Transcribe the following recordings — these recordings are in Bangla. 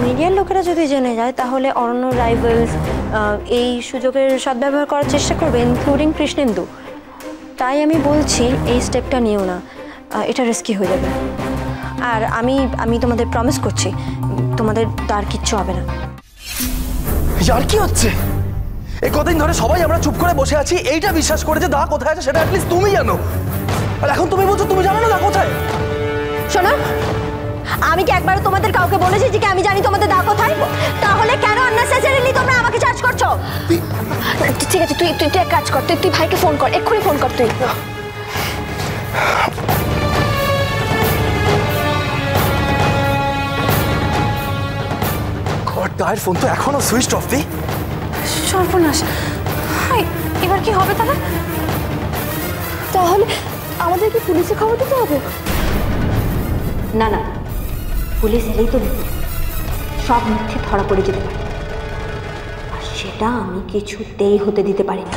মিডিয়ার লোকেরা যদি জেনে যায় তাহলে অরণ্য রাইভালস এই সুযোগের সদ্ব্যবহার করার চেষ্টা করবে, ইনক্লুডিং কৃষ্ণেন্দু। তাই আমি বলছি এই স্টেপটা নিও না, এটা রিস্কি হয়ে যাবে। আর আমি তোমাদের প্রমিস করছি তোমাদের তার কিচ্ছু হবে না। আর কি হচ্ছে? এই কদিন ধরে সবাই আমরা চুপ করে বসে আছি, এইটা বিশ্বাস করে যে দা কোথায় আছে সেটা অ্যাটলিস্ট তুমি জানো, আর এখন তুমি বলছো তুমি জানো না দা কোথায়। শোনো, আমি কি একবার তোমাদের কাউকে বলেছি যে আমি জানি তোমাদের দা কোথায়? তাহলে কেন আননেসেসারিলি তোমরা আমাকে চার্জ করছো? ঠিক আছে, তুই এক কাজ কর, তুই ভাইকে ফোন কর, এক্ষুনি ফোন কর তুই। দায়ের ফোন তো এখনো সুইচ অফ। সর্বনাশ, এবার কি হবে তাহলে? তাহলে আমাদের কি পুলিশে খবর দিতে হবে? না না, পুলিশ এলেই তো সব মিথ্যে ধরা পড়ে যেতে পারে, আর সেটা আমি কিছুতেই হতে দিতে পারি না।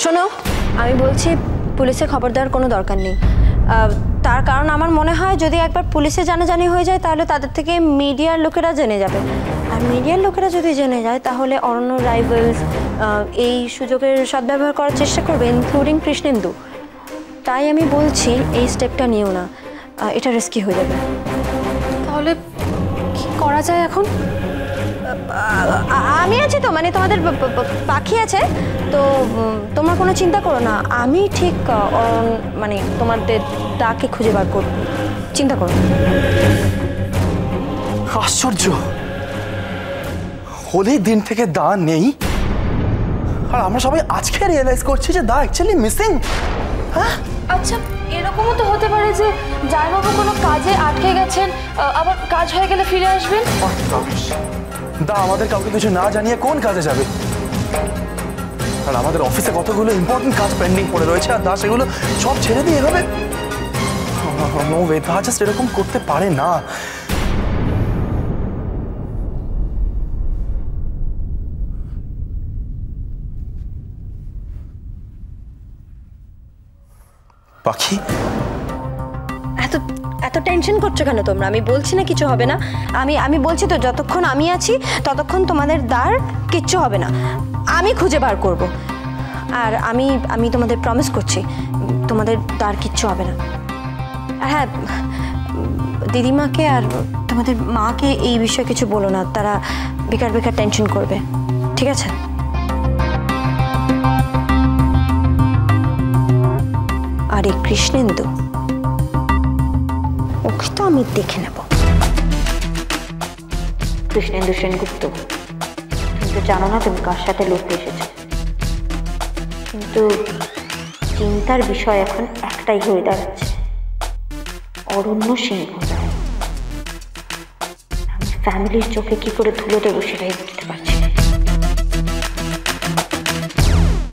শোনো, আমি বলছি পুলিশে খবর দেওয়ার কোনো দরকার নেই। তার কারণ আমার মনে হয় যদি একবার পুলিশে জানাজানি হয়ে যায় তাহলে তাদের থেকে মিডিয়ার লোকেরা জেনে যাবে, আর মিডিয়ার লোকেরা যদি জেনে যায় তাহলে অরণ্য রাইভালস এই সুযোগের সদ্ব্যবহার করার চেষ্টা করবে, ইনক্লুডিং কৃষ্ণেন্দু। তাই আমি বলছি এই স্টেপটা নিও না, এটা রিস্কি হয়ে যাবে। তাহলে কি করা যায় এখন? আমি আছি তো, মানে তোমাদের পাখি আছে তো, তোমরা কোনো চিন্তা করো না, আমি ঠিক মানে তোমাদের দাকে খুঁজে বার করব, চিন্তা করো। আশ্চর্য, হোলির দিন থেকে দা নেই আর আমরা সবাই আজকে রিয়েলাইজ করছি যে দা অ্যাকচুয়ালি মিসিং। হ্যাঁ, আচ্ছা এরকমও তো হতে পারে যে জামাইবাবু কোনো কাজে আটকে গেছেন, আবার কাজ হয়ে গেলে ফিরে আসবেন। দা আমাদের কাউকে কিছু না জানিয়ে কোন কাজে যাবে? আর আমাদের অফিসে কতগুলো ইম্পর্টেন্ট কাজ পেন্ডিং পড়ে রয়েছে, আর দা সেগুলো সব ছেড়ে দিয়ে এভাবে নো ওয়ে, দা জাস্ট এরকম করতে পারে না। পাখি, এত টেনশন করছো কেন তোমরা? আমি বলছি না কিছু হবে না, আমি বলছি তো যতক্ষণ আমি আছি ততক্ষণ তোমাদের দার কিচ্ছু হবে না, আমি খুঁজে বার করব। আর আমি তোমাদের প্রমিস করছি তোমাদের দার কিচ্ছু হবে না। আর হ্যাঁ, দিদিমাকে আর তোমাদের মাকে এই বিষয়ে কিছু বলো না, তারা বেকার বেকার টেনশন করবে, ঠিক আছে? আর এই কৃষ্ণেন্দু, ওকে তো আমি দেখে নেব। কৃষ্ণেন্দু সেনগুপ্ত, তুমি তো জানো না তুমি কার সাথে লড়তে এসেছো, কিন্তু চিন্তার বিষয় এখন একটাই হয়ে দাঁড়াচ্ছে, অরণ্য সিংহ। আমি ফ্যামিলির চোখে কি করে ধুলো দেবো সেটাই বুঝতে পারছি।